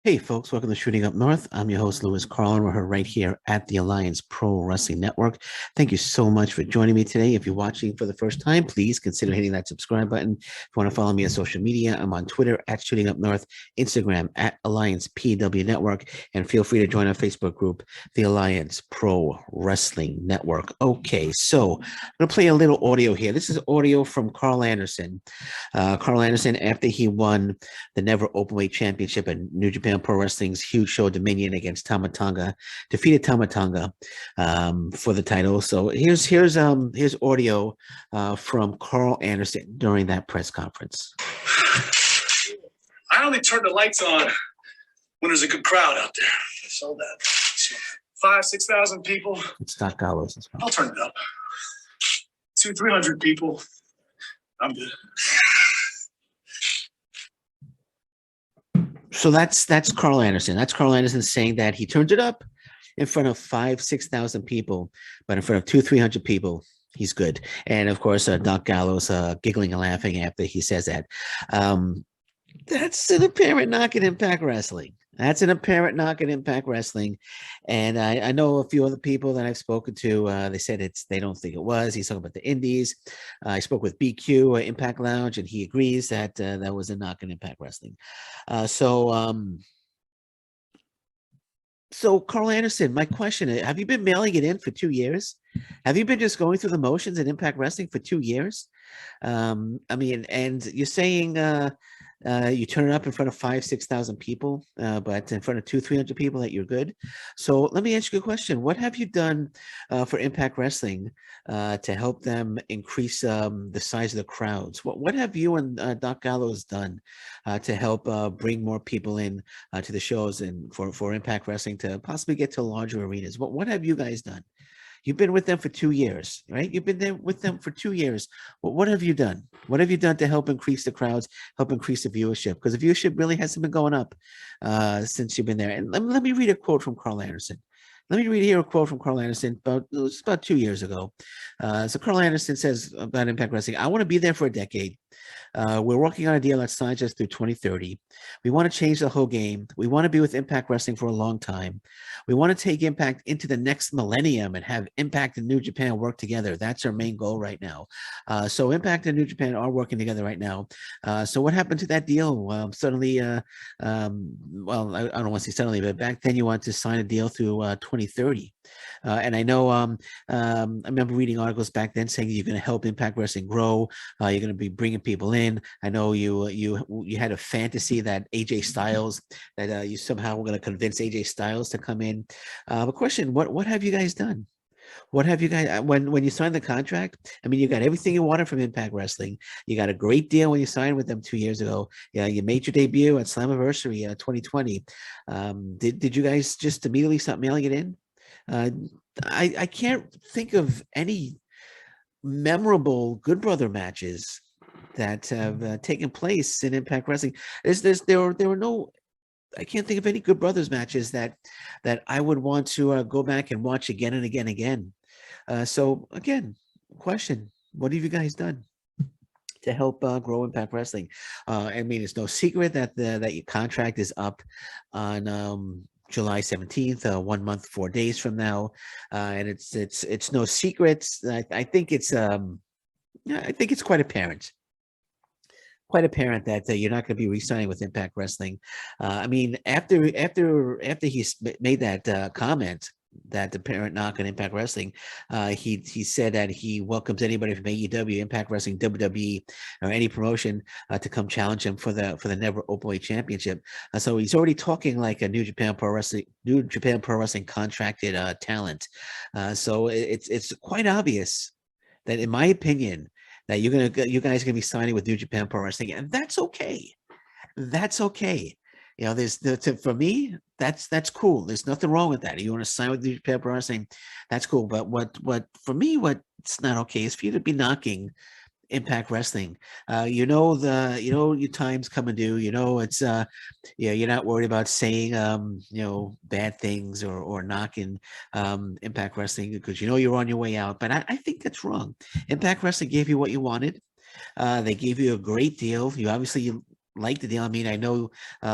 Hey folks, welcome to Shooting Up North. I'm your host, Lewis Carlin. We're right here at the Alliance Pro Wrestling Network. Thank you so much for joining me today. If you're watching for the first time, please consider hitting that subscribe button. If you want to follow me on social media, I'm on Twitter at Shooting Up North, Instagram at Alliance PW Network, and feel free to join our Facebook group, the Alliance Pro Wrestling Network. Okay, so I'm going to play a little audio here. This is audio from Karl Anderson. Karl Anderson, after he won the Never Openweight Championship at New Japan Pro Wrestling's huge show Dominion against Tama Tonga, defeated Tama Tonga for the title. So here's audio from Karl Anderson during that press conference. I only turn the lights on when there's a good crowd out there. So that 5,000-6,000 people. It's Doc Gallows as well. I'll turn it up. 200-300 people. I'm good. So that's Karl Anderson. That's Karl Anderson saying that he turns it up in front of 5,000-6,000 people, but in front of 200-300 people, he's good. And of course, Doc Gallows giggling and laughing after he says that. That's an apparent knock at Impact Wrestling. That's an apparent knock at Impact Wrestling. And I know a few other people that I've spoken to, they said they don't think it was. He's talking about the indies. I spoke with BQ, Impact Lounge, and he agrees that that was a knock at Impact Wrestling. So Karl Anderson, my question is, have you been mailing it in for 2 years? Have you been just going through the motions at Impact Wrestling for 2 years? I mean, and you're saying you turn it up in front of 5,000-6,000 people, but in front of 200-300 people that you're good. So let me ask you a question. What have you done for Impact Wrestling to help them increase the size of the crowds? What have you and Doc Gallows done to help bring more people in to the shows and for Impact Wrestling to possibly get to larger arenas? What have you guys done? You've been with them for 2 years, right? You've been there with them for 2 years. What have you done? What have you done to help increase the crowds, help increase the viewership? Because the viewership really hasn't been going up since you've been there. And let me read a quote from Karl Anderson. Let me read here a quote from Karl Anderson about 2 years ago. So Karl Anderson says about Impact Wrestling, I want to be there for a decade. We're working on a deal that signs us through 2030. We want to change the whole game. We want to be with Impact Wrestling for a long time. We want to take Impact into the next millennium and have Impact and New Japan work together. That's our main goal right now. So Impact and New Japan are working together right now. So what happened to that deal? Suddenly, well, I don't want to say suddenly, but back then you wanted to sign a deal through 2030. And I know I remember reading articles back then saying you're going to help Impact Wrestling grow. You're going to be bringing people in. I know you had a fantasy that AJ Styles, that you somehow were going to convince AJ Styles to come in. But question, what have you guys done? What have you guys, when you signed the contract? I mean, you got everything you wanted from Impact Wrestling. You got a great deal when you signed with them 2 years ago. Yeah, you made your debut at Slammiversary 2020. Did you guys just immediately start mailing it in? I can't think of any memorable Good Brother matches that have taken place in Impact Wrestling. There were no. I can't think of any Good Brothers matches that I would want to go back and watch again and again and again. So again, question: what have you guys done to help grow Impact Wrestling? I mean, it's no secret that that your contract is up on July 17th, 1 month, 4 days from now, and it's no secret. I think it's quite apparent. Quite apparent that you're not going to be re-signing with Impact Wrestling. I mean, after he made that comment, that the parent knock on Impact Wrestling, he said that he welcomes anybody from AEW, Impact Wrestling, WWE, or any promotion to come challenge him for the Never Openweight Championship. So he's already talking like a New Japan Pro Wrestling contracted talent. So it's quite obvious that, in my opinion, that you guys are gonna be signing with New Japan Pro Wrestling, and that's okay. That's okay. You know, for me, that's cool. There's nothing wrong with that. If you want to sign with New Japan Pro Wrestling, that's cool. But for me, what's not okay is for you to be knocking Impact Wrestling. Your time's coming due. It's you're not worried about saying bad things or knocking Impact Wrestling because you're on your way out. But I think that's wrong. Impact Wrestling gave you what you wanted. They gave you a great deal. like the deal? I mean, I know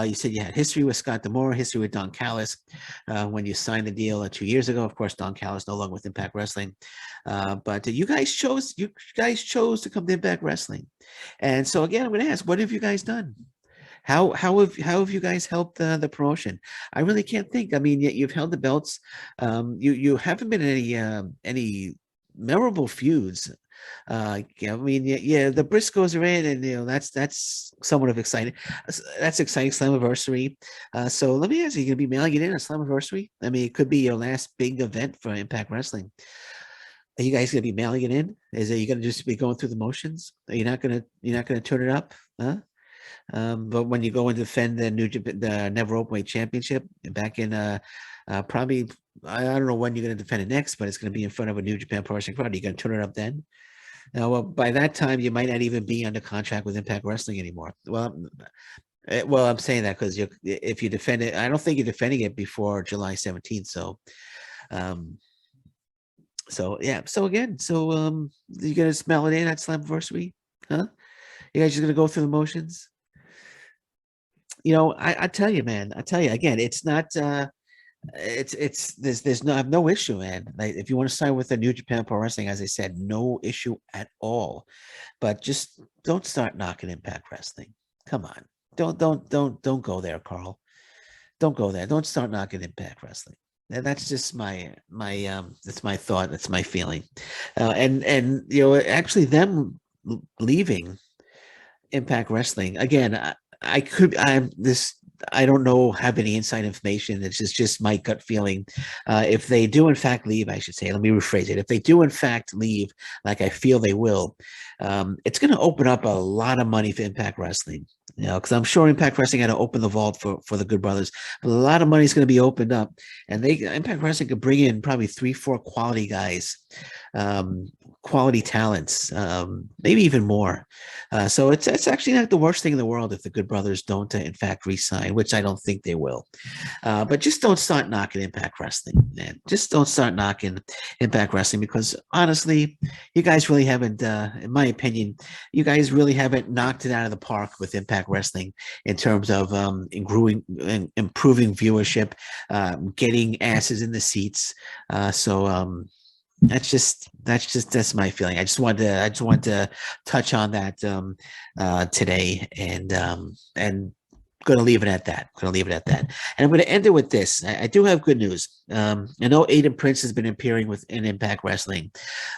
you said you had history with Scott D'Amore, history with Don Callis when you signed the deal 2 years ago. Of course, Don Callis no longer with Impact Wrestling, but you guys chose to come to Impact Wrestling, and so again, I'm going to ask, what have you guys done? How have you guys helped the promotion? I really can't think. I mean, you've held the belts. You haven't been in any memorable feuds. I mean, yeah, the Briscoes are in, and that's somewhat of exciting. That's exciting Slammiversary. So let me ask you: gonna be mailing it in a Slammiversary? I mean, it could be your last big event for Impact Wrestling. Are you guys gonna be mailing it in? Is it you gonna just be going through the motions? Are you not gonna turn it up? Huh? But when you go and defend the the Never Openweight Championship back in probably I don't know when you're going to defend it next, but it's going to be in front of a New Japan Pro Wrestling crowd. Are you going to turn it up then? Now, well, by that time, you might not even be under contract with Impact Wrestling anymore. Well, I'm saying that because if you defend it, I don't think you're defending it before July 17th. Um, so yeah. So again, you gonna smell it in at Slammiversary, huh? You guys just gonna go through the motions? I tell you, man, I tell you again, it's not there's no I have no issue, man. Like if you want to sign with the New Japan Pro Wrestling, as I said, no issue at all. But just don't start knocking Impact Wrestling. Come on. Don't go there, Carl. Don't go there. Don't start knocking Impact Wrestling. And that's just my that's my thought, that's my feeling. And actually them leaving Impact Wrestling. Again, I could. I don't know. Have any inside information? It's just my gut feeling. If they do in fact leave, I should say. Let me rephrase it. If they do in fact leave, like I feel they will, it's going to open up a lot of money for Impact Wrestling. Because I'm sure Impact Wrestling had to open the vault for the Good Brothers. But a lot of money is going to be opened up, and Impact Wrestling could bring in probably 3-4 quality guys, quality talents, maybe even more. So it's actually not the worst thing in the world if the Good Brothers don't, in fact, re-sign, which I don't think they will. But just don't start knocking Impact Wrestling, man. Just don't start knocking Impact Wrestling because honestly, you guys really haven't, in my opinion, you guys really haven't knocked it out of the park with Impact Wrestling in terms of improving viewership, getting asses in the seats. That's my feeling. I just wanted to touch on that today, and going to leave it at that. And I'm going to end it with this. I do have good news. I know Aiden Prince has been appearing in Impact Wrestling,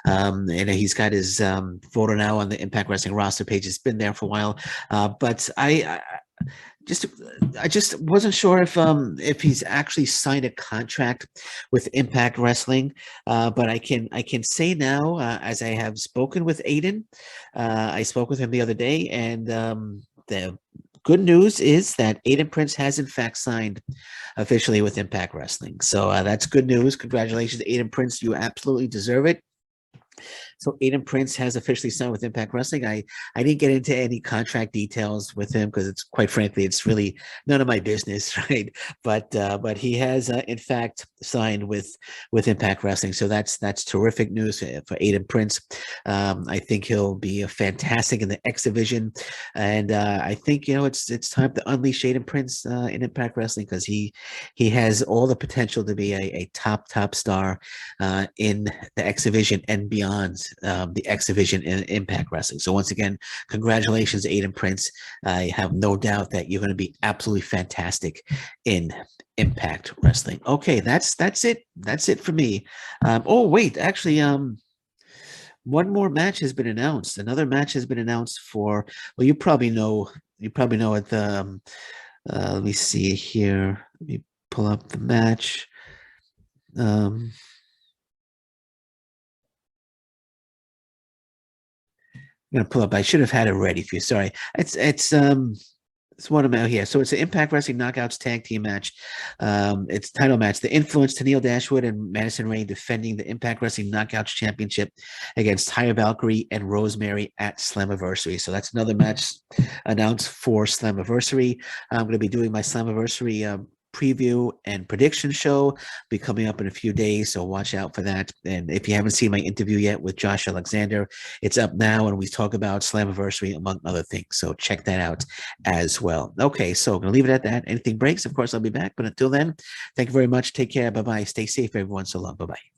and he's got his photo now on the Impact Wrestling roster page. It's been there for a while, but I just wasn't sure if he's actually signed a contract with Impact Wrestling, but I can say now, as I have spoken with Aiden, I spoke with him the other day, and the good news is that Aiden Prince has in fact signed officially with Impact Wrestling. So that's good news. Congratulations, Aiden Prince. You absolutely deserve it. So Aiden Prince has officially signed with Impact Wrestling. I didn't get into any contract details with him because it's quite frankly, it's really none of my business, right? But he has in fact signed with Impact Wrestling. So that's terrific news for Aiden Prince. I think he'll be fantastic in the X division, and I think it's time to unleash Aiden Prince in Impact Wrestling because he has all the potential to be a top star in the X division and beyond the X division in Impact Wrestling. So once again, congratulations, Aiden Prince. I have no doubt that you're going to be absolutely fantastic in Impact Wrestling. Okay, that's it. That's it for me. Oh wait, actually, one more match has been announced. Another match has been announced for. Well, you probably know. You probably know it. Let me see here. Let me pull up the match. I'm gonna pull up. I should have had it ready for you. Sorry. It's one of them out here. So it's an Impact Wrestling Knockouts tag team match. It's a title match. The Influence, Tennille Dashwood and Madison Rain defending the Impact Wrestling Knockouts Championship against Taya Valkyrie and Rosemary at Slammiversary. So that's another match announced for Slammiversary. I'm going to be doing my Slammiversary preview and prediction show be coming up in a few days, so watch out for that. And if you haven't seen my interview yet with Josh Alexander, it's up now, and we talk about Slammiversary among other things. So check that out as well. Okay, so I'm gonna leave it at that. Anything breaks, of course, I'll be back. But until then, thank you very much. Take care. Bye bye. Stay safe, everyone. So long. Bye bye.